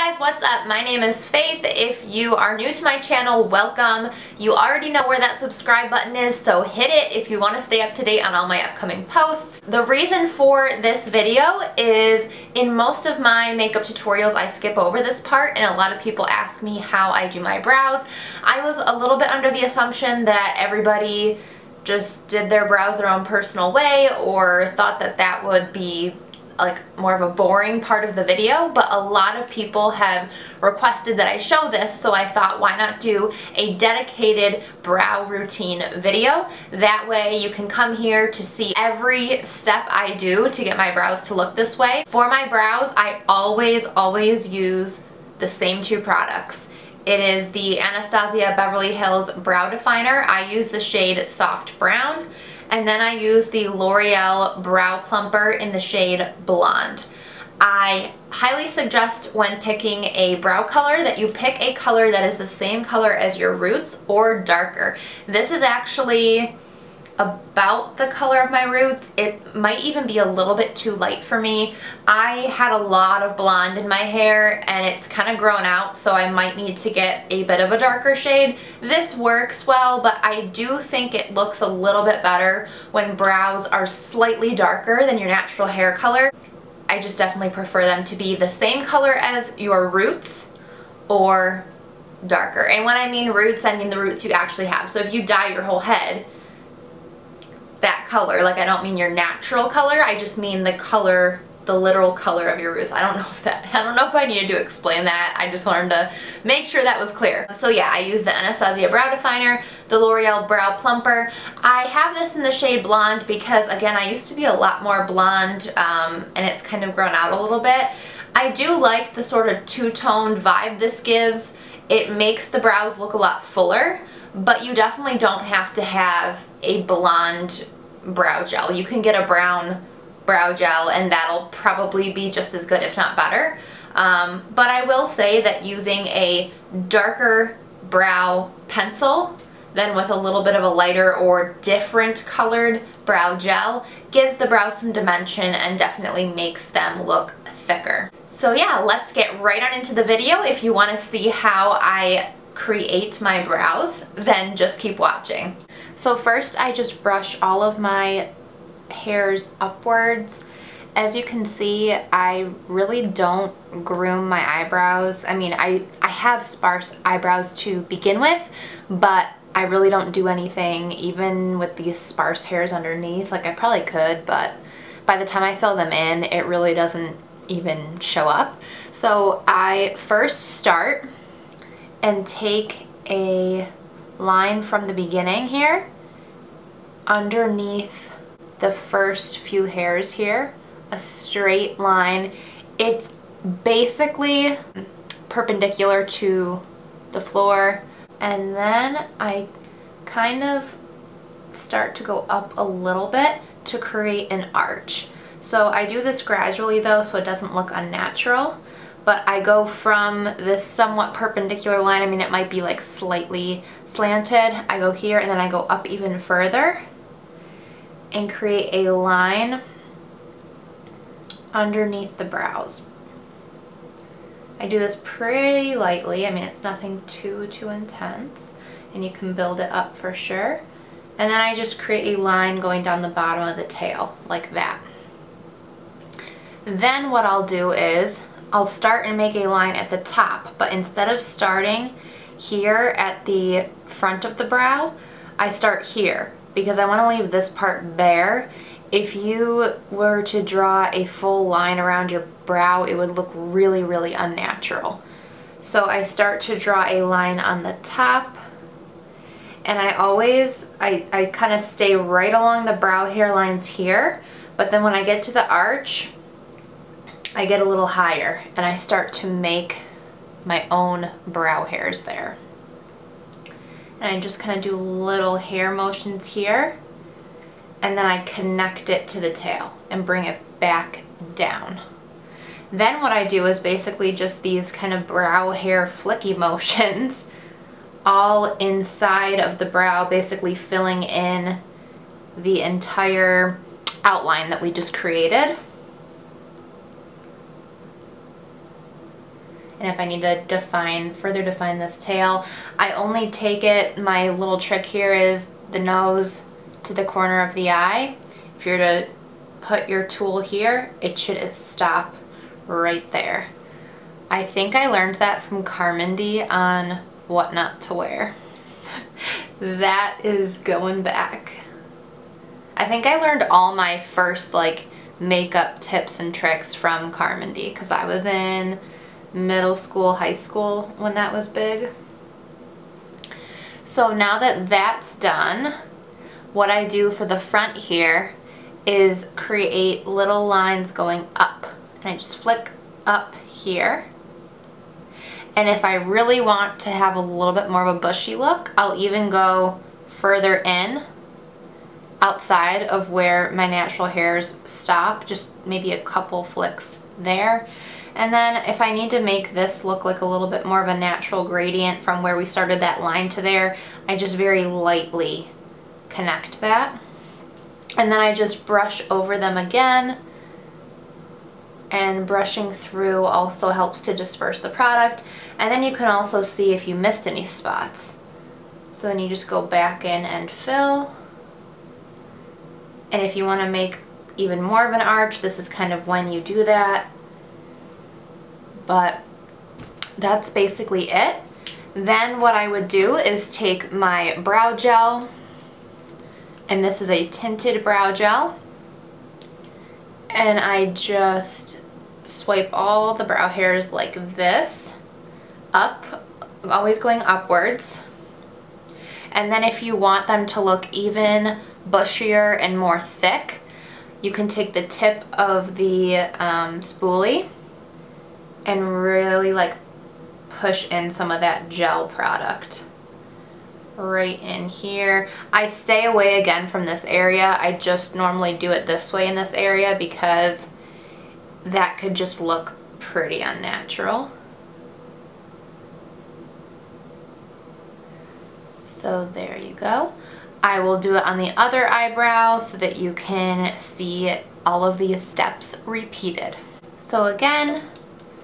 guys, what's up? My name is Faith. If you are new to my channel, welcome. You already know where that subscribe button is, so hit it if you want to stay up to date on all my upcoming posts. The reason for this video is in most of my makeup tutorials I skip over this part, and a lot of people ask me how I do my brows. I was a little bit under the assumption that everybody just did their brows their own personal way, or thought that that would be like more of a boring part of the video, but a lot of people have requested that I show this, so I thought why not do a dedicated brow routine video. That way you can come here to see every step I do to get my brows to look this way. For my brows, I always use the same two products. It is the Anastasia Beverly Hills Brow Definer. I use the shade Soft Brown. And then I use the L'Oreal Brow Plumper in the shade Blonde. I highly suggest when picking a brow color that you pick a color that is the same color as your roots or darker. This is actually about the color of my roots. It might even be a little bit too light for me. I had a lot of blonde in my hair and it's kind of grown out, so I might need to get a bit of a darker shade. This works well, but I do think it looks a little bit better when brows are slightly darker than your natural hair color. I just definitely prefer them to be the same color as your roots or darker. And when I mean roots, I mean the roots you actually have. So if you dye your whole head that color, like I don't mean your natural color, I just mean the color, the literal color of your roots. I don't know if I needed to explain that. I just wanted to make sure that was clear. So yeah, I use the Anastasia Brow Definer, the L'Oreal Brow Plumper. I have this in the shade Blonde because, again, I used to be a lot more blonde and it's kind of grown out a little bit. I do like the sort of two-toned vibe this gives. It makes the brows look a lot fuller, but you definitely don't have to have a blonde brow gel. You can get a brown brow gel and that'll probably be just as good, if not better. But I will say that using a darker brow pencil then with a little bit of a lighter or different colored brow gel gives the brows some dimension and definitely makes them look thicker. So yeah, let's get right on into the video. If you want to see how I create my brows, then just keep watching. So first I just brush all of my hairs upwards. As you can see, I really don't groom my eyebrows. I mean, I have sparse eyebrows to begin with, but I really don't do anything even with these sparse hairs underneath. Like I probably could, but by the time I fill them in, it really doesn't even show up. So I first start and take a line from the beginning here underneath the first few hairs here, a straight line. It's basically perpendicular to the floor, and then I kind of start to go up a little bit to create an arch. So I do this gradually though, so it doesn't look unnatural. But I go from this somewhat perpendicular line, I mean it might be like slightly slanted, I go here and then I go up even further and create a line underneath the brows. I do this pretty lightly, I mean it's nothing too intense, and you can build it up for sure. And then I just create a line going down the bottom of the tail like that. Then what I'll do is I'll start and make a line at the top, but instead of starting here at the front of the brow, I start here because I want to leave this part bare. If you were to draw a full line around your brow, it would look really unnatural. So I start to draw a line on the top, and I kind of stay right along the brow hairlines here, but then when I get to the arch, I get a little higher and I start to make my own brow hairs there. And I just kind of do little hair motions here, and then I connect it to the tail and bring it back down. Then what I do is basically just these kind of brow hair flicky motions all inside of the brow, basically filling in the entire outline that we just created. And if I need to further define this tail, I only take it, my little trick here is the nose to the corner of the eye. If you're to put your tool here, it should stop right there. I think I learned that from Carmody on What Not to Wear. That is going back. I think I learned all my first like makeup tips and tricks from Carmody because I was in middle school, high school when that was big. So now that that's done, what I do for the front here is create little lines going up. And I just flick up here. And if I really want to have a little bit more of a bushy look, I'll even go further in outside of where my natural hairs stop, just maybe a couple flicks there. And then if I need to make this look like a little bit more of a natural gradient from where we started that line to there, I just very lightly connect that. And then I just brush over them again. And brushing through also helps to disperse the product. And then you can also see if you missed any spots. So then you just go back in and fill. And if you want to make even more of an arch, this is kind of when you do that. But that's basically it. Then what I would do is take my brow gel, and this is a tinted brow gel, and I just swipe all the brow hairs like this up, always going upwards. And then if you want them to look even bushier and more thick, you can take the tip of the spoolie and really like push in some of that gel product right in here. I stay away again from this area. I just normally do it this way in this area because that could just look pretty unnatural. So there you go. I will do it on the other eyebrow so that you can see all of these steps repeated. So again,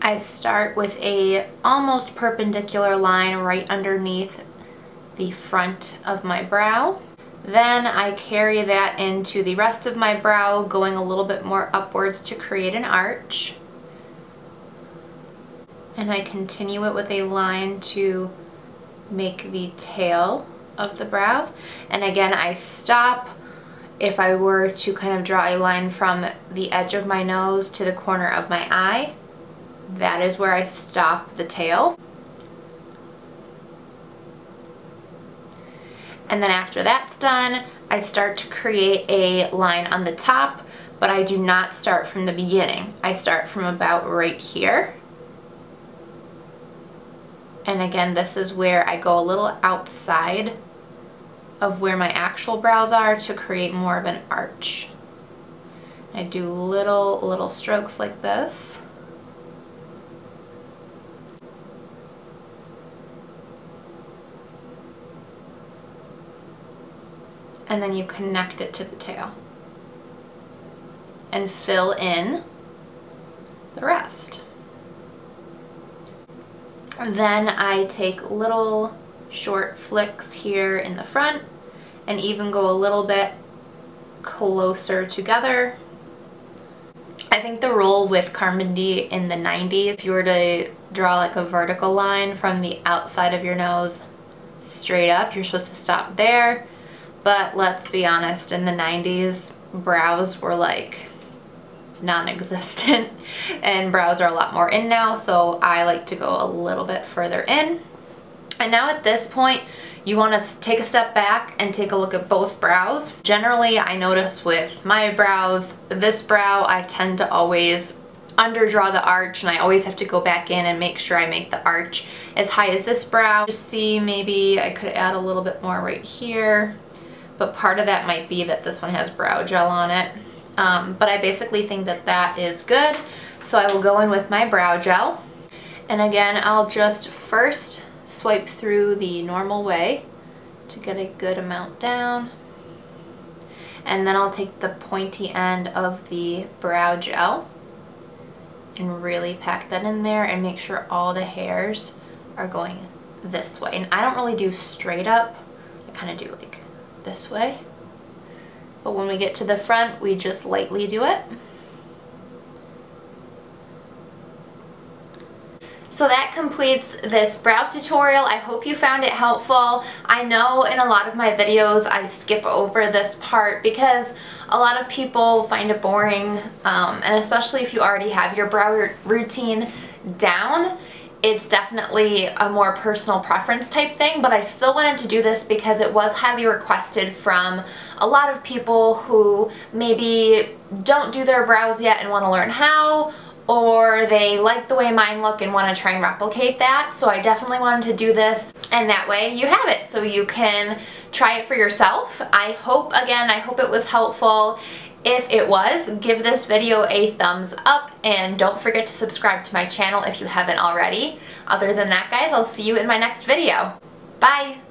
I start with a almost perpendicular line right underneath the front of my brow. Then I carry that into the rest of my brow, going a little bit more upwards to create an arch. And I continue it with a line to make the tail of the brow. And again, I stop if I were to kind of draw a line from the edge of my nose to the corner of my eye. That is where I stop the tail. And then after that's done, I start to create a line on the top, but I do not start from the beginning. I start from about right here. And again, this is where I go a little outside of where my actual brows are to create more of an arch. I do little strokes like this. And then you connect it to the tail and fill in the rest. Then I take little short flicks here in the front and even go a little bit closer together. I think the rule with Carmody in the 90s, if you were to draw like a vertical line from the outside of your nose straight up, you're supposed to stop there. But let's be honest, in the 90s, brows were like non-existent and brows are a lot more in now, so I like to go a little bit further in. And now at this point, you want to take a step back and take a look at both brows. Generally, I notice with my brows, this brow, I tend to always underdraw the arch, and I always have to go back in and make sure I make the arch as high as this brow. Just see, maybe I could add a little bit more right here. But part of that might be that this one has brow gel on it. But I basically think that that is good. So I will go in with my brow gel. And again, I'll just first swipe through the normal way to get a good amount down. And then I'll take the pointy end of the brow gel and really pack that in there and make sure all the hairs are going this way. And I don't really do straight up, I kind of do like this way. But when we get to the front, we just lightly do it. So that completes this brow tutorial. I hope you found it helpful. I know in a lot of my videos I skip over this part because a lot of people find it boring, and especially if you already have your brow routine down, it's definitely a more personal preference type thing, but I still wanted to do this because it was highly requested from a lot of people who maybe don't do their brows yet and want to learn how, or they like the way mine look and want to try and replicate that. So I definitely wanted to do this, and that way you have it so you can try it for yourself. I hope it was helpful. If it was, give this video a thumbs up and don't forget to subscribe to my channel if you haven't already. Other than that, guys, I'll see you in my next video. Bye!